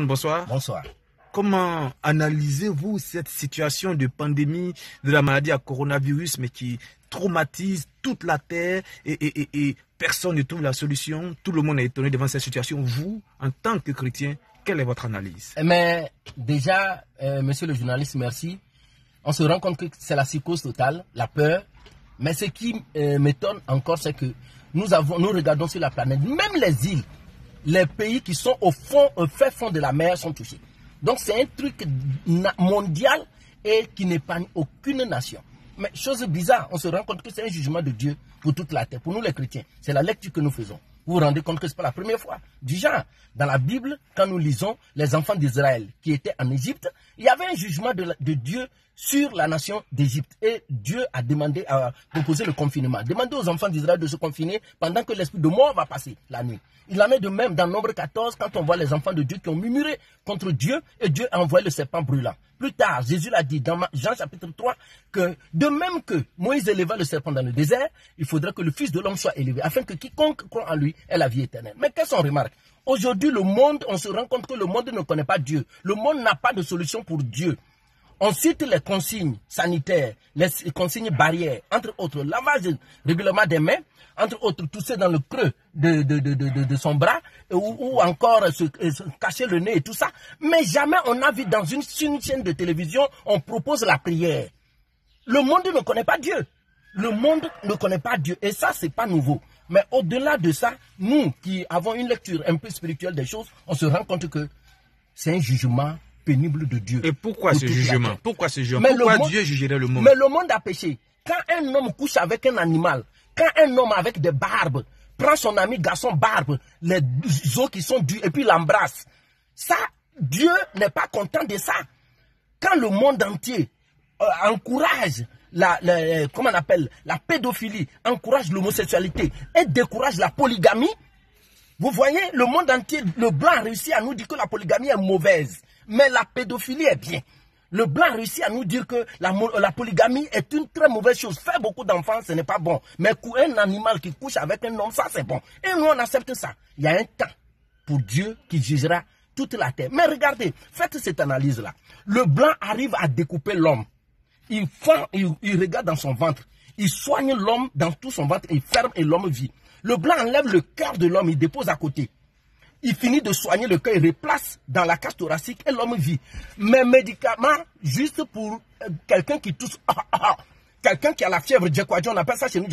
bonsoir. Bonsoir. Comment analysez-vous cette situation de pandémie de la maladie à coronavirus, mais qui traumatise toute la Terre et personne ne trouve la solution? Tout le monde est étonné devant cette situation. Vous, en tant que chrétien, quelle est votre analyse? Mais déjà, monsieur le journaliste, merci. On se rend compte que c'est la psychose totale, la peur. Mais ce qui m'étonne encore, c'est que nous regardons sur la planète, même les îles, les pays qui sont au fin fond de la mer sont touchés. Donc c'est un truc mondial et qui n'épargne aucune nation. Mais chose bizarre, on se rend compte que c'est un jugement de Dieu pour toute la terre, pour nous les chrétiens. C'est la lecture que nous faisons. Vous vous rendez compte que ce n'est pas la première fois. Du genre, dans la Bible, quand nous lisons les enfants d'Israël qui étaient en Égypte, il y avait un jugement de Dieu sur la nation d'Égypte. Et Dieu a proposé le confinement. Demandez aux enfants d'Israël de se confiner pendant que l'esprit de mort va passer la nuit. Il en est de même dans Nombre 14, quand on voit les enfants de Dieu qui ont murmuré contre Dieu et Dieu a envoyé le serpent brûlant. Plus tard, Jésus l'a dit dans Jean chapitre 3 que de même que Moïse éleva le serpent dans le désert, il faudra que le Fils de l'homme soit élevé afin que quiconque croit en lui ait la vie éternelle. Mais qu'est-ce qu'on remarque? Aujourd'hui, le monde, on se rend compte que le monde ne connaît pas Dieu. Le monde n'a pas de solution pour Dieu. On cite les consignes sanitaires, les consignes barrières, entre autres lavage régulièrement des mains, entre autres tousser dans le creux de son bras, ou encore se cacher le nez et tout ça. Mais jamais on a vu dans une chaîne de télévision, on propose la prière. Le monde ne connaît pas Dieu. Le monde ne connaît pas Dieu. Et ça, c'est pas nouveau. Mais au-delà de ça, nous qui avons une lecture un peu spirituelle des choses, on se rend compte que c'est un jugement pénible de Dieu. Et pourquoi ce jugement? Pourquoi ce jugement? Pourquoi Dieu jugerait le monde? Mais le monde a péché. Quand un homme couche avec un animal, quand un homme avec des barbes prend son ami garçon barbe, les os qui sont dus et puis l'embrasse, ça, Dieu n'est pas content de ça. Quand le monde entier encourage comment on appelle, la pédophilie, encourage l'homosexualité et décourage la polygamie, vous voyez, le monde entier, le blanc réussit à nous dire que la polygamie est mauvaise, mais la pédophilie est bien. Le blanc réussit à nous dire que la polygamie est une très mauvaise chose. Faire beaucoup d'enfants, ce n'est pas bon. Mais un animal qui couche avec un homme, ça c'est bon. Et nous, on accepte ça. Il y a un temps pour Dieu qui jugera toute la terre. Mais regardez, faites cette analyse-là. Le blanc arrive à découper l'homme. Il regarde dans son ventre. Il soigne l'homme dans tout son ventre. Il ferme et l'homme vit. Le blanc enlève le cœur de l'homme, il dépose à côté. Il finit de soigner le cœur, il replace dans la cage thoracique et l'homme vit. Mais médicaments, juste pour quelqu'un qui tousse, quelqu'un qui a la fièvre, on appelle ça chez nous,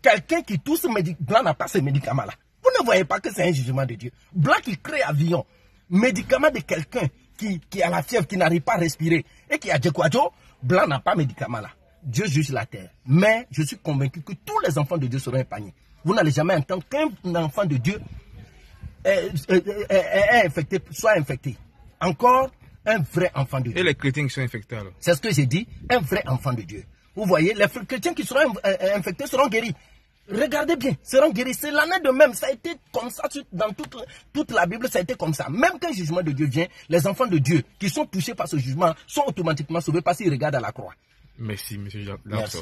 quelqu'un qui tousse, blanc n'a pas ces médicaments-là. Vous ne voyez pas que c'est un jugement de Dieu. Blanc qui crée avion, médicament de quelqu'un qui a la fièvre, qui n'arrive pas à respirer et qui a blanc n'a pas médicament là. Dieu juge la terre. Mais je suis convaincu que tous les enfants de Dieu seront épargnés. Vous n'allez jamais entendre qu'un enfant de Dieu soit infecté. Encore un vrai enfant de Dieu. Et les chrétiens qui sont infectés alors? C'est ce que j'ai dit, un vrai enfant de Dieu. Vous voyez, les chrétiens qui seront infectés seront guéris. Regardez bien, seront guéris. C'est l'année de même. Ça a été comme ça dans toute la Bible, ça a été comme ça. Même quand le jugement de Dieu vient, les enfants de Dieu qui sont touchés par ce jugement sont automatiquement sauvés parce qu'ils regardent à la croix. Merci, monsieur Jacques. Merci.